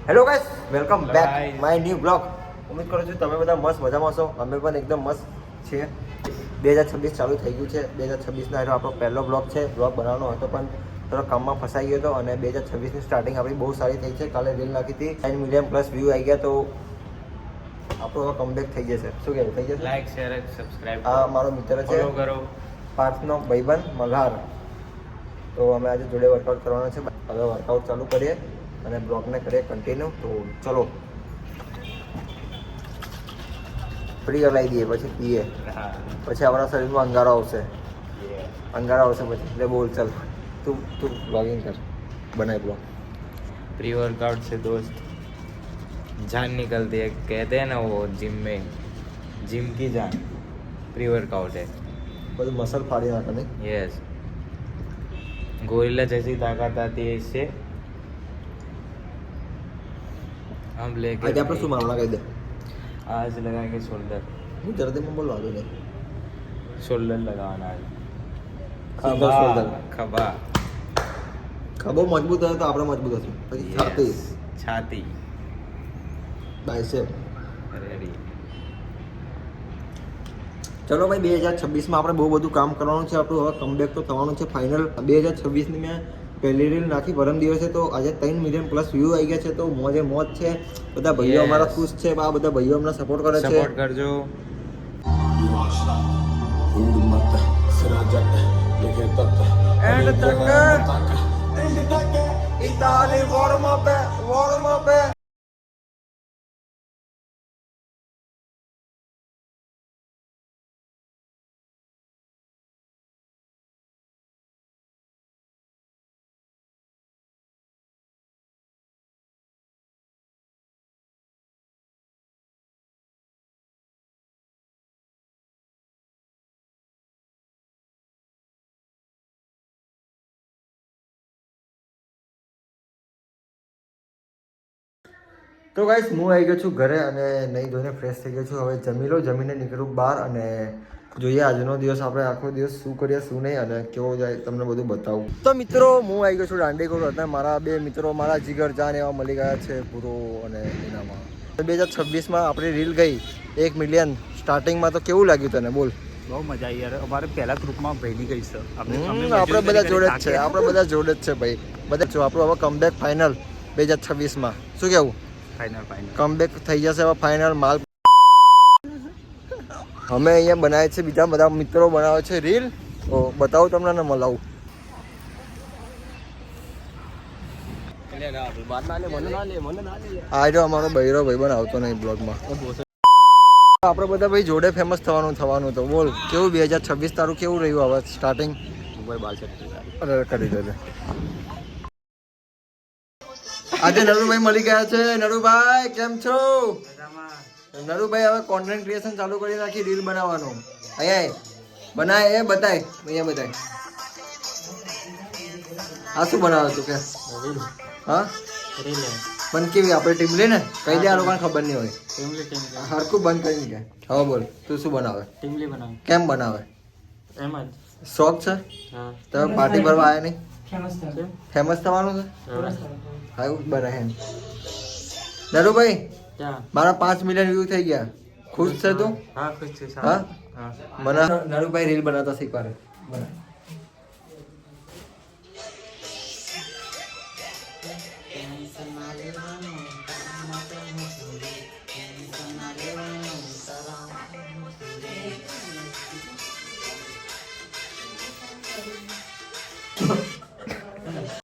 Hello guys, welcome back my new blog. ઉમ્મીદ કરું છું તમે બધા મસ્ત મજામાં હશો. અમે પણ એકદમ મસ્ત છીએ. 2026 ચાલુ થઈ ગયું છે. 2026 નો આપણો પહેલો બ્લોગ છે. બ્લોગ બનાવવાનો હતો પણ થોડો કામમાં ફસાઈ ગયો હતો અને 2026 ની સ્ટાર્ટિંગ આપણી બહુ સારી થઈ છે. કાલે રીલ નાખી હતી, 10 મિલિયન પ્લસ વ્યૂ આવી ગયા, તો આપણો હવે કમબેક થઈ જશે. શું કહેવું? થઈ જશે. Like, share, subscribe. આ મારો મિત્ર છે, ફોલો કરો. પાર્થનો ભાઈબંધ મલ્હાર. તો અમે આજે જોડે વર્કઆઉટ કરવાનો છે. હવે વર્કઆઉટ ચાલુ કરીએ અને બ્લોગને કરીએ કન્ટિન્યુ. તો ચલો ફ્રી હલાવી દઈએ, પછી પીએ, પછી આપણા શરીરમાં અંગારો આવશે. પછી એટલે બોલ, ચાલ તું બ્લોગિંગ કર, બનાય બ્લોગ. प्री वर्कआउट से दोस्त जान निकलती है, कहते हैं ना वो जिम में, जिम की जान प्री वर्कआउट है. બધું મસલ ફાડી નાખે નહીં? यस, गोरिल्ला जैसी ताकत आती है इससे. हम लेके આજે આપણે શું મારવાના કહી દે. आज लगाएंगे शोल्डर. હું જલ્દીમાં બોલવા દો નહીં. शोल्डर लगाना है. Single shoulder. खबा. ખભો મજબૂત હોય તો આપણે મજબૂત હશું. પછી છાતી, छाती. બાયસેપ. रेडी. ચલો ભાઈ, 2026માં આપણે બહુ બધું કામ કરવાનું છે. આપણું હવે કમબેક તો થવાનું છે ફાઇનલ. 2026ની મેં પહેલી રીલ નાખી પરમ દિવસે, તો આજે 3 મિલિયન પ્લસ વ્યૂ આવી ગયા છે. તો મોજે મોજ છે. બધા ભાઈઓ અમારા ખુશ છે. આ બધા ભાઈઓ અમને સપોર્ટ કરે છે. સપોર્ટ કરજો. એન્ડ તક ઇતાલી વોર્મ અપ. તો ગાઈસ, હું આવી ગયો છું ઘરે અને નહીં ધોઈને ફ્રેશ થઈ ગયો છું. હવે જમી લો, જમીને નીકળું બહાર અને જોઈએ આજનો દિવસ આપણે આખો દિવસ શું કરીએ શું નહીં અને કેવો જાય તમને બધું બતાવું. તો મિત્રો, હું આવી ગયો છું દાંડીકોટ હતા. મારા બે મિત્રો, મારા જીગર જાન એવા મળી ગયા છે, પૂરો અને એનામાં. 2026માં આપણી રીલ ગઈ 1 મિલિયન. સ્ટાર્ટિંગમાં તો કેવું લાગ્યું તને? બોલ. બહુ મજા આવી યાર. અમારે પહેલા ગ્રુપમાં ભાઈની ગઈ છે. આપણે બધા જોડે જ છે. આપણે બધા જોડે જ છે ભાઈ. બધા જો આપણું હવે કમબેક ફાઇનલ 2026માં. શું કેવું? ફાઇનલ કમબેક થઈ જશે હવે ફાઇનલ. માલ અમે અહીંયા બનાવીએ છીએ, બીજા બધા મિત્રો બનાવે છે રીલ. તો બતાવું તમને ને મલાવું. આ જો અમારો બૈરો ભાઈબંધ આવતો નહીં બ્લોગમાં. આપણે બધા ભાઈ જોડે ફેમસ થવાનું તો બોલ, કેવું 2026 તારું કેવું રહ્યું હવે સ્ટાર્ટિંગ? અરે કરી દે. આજે નરુભાઈ મળી ગયા છે. નરુભાઈ કેમ છો? નરુભાઈ હવે કોન્ટેન્ટ ક્રિએશન ચાલુ કરી નાખી, રીલ બનાવવાનું. અહીંયા બનાય, એ બતાય, અહીંયા બતાય. આ શું બનાવે તું કે? હા, બંધ કેવી? આપણે ટીમ લઈને કહી દે, આ લોકોને ખબર નહીં હોય. હરખું બંધ કરીને કે. હવે બોલ, તું શું બનાવે? ટીમલી બનાવે. કેમ બનાવે? એમ જ શોખ છે? હા. તમે પાર્ટી ભરવા આવ્યા નહીં? ફેમસ થવાનું છે? હા. હા, એવું જ બનાવે. નરુભાઈ, ક્યાં? મારા 5 મિલિયન વ્યૂ થઈ ગયા. ખુશ છે તું? હા, ખુશ છે. હા, હા. મને નરુભાઈ રીલ બનાવતા શીખવાડે.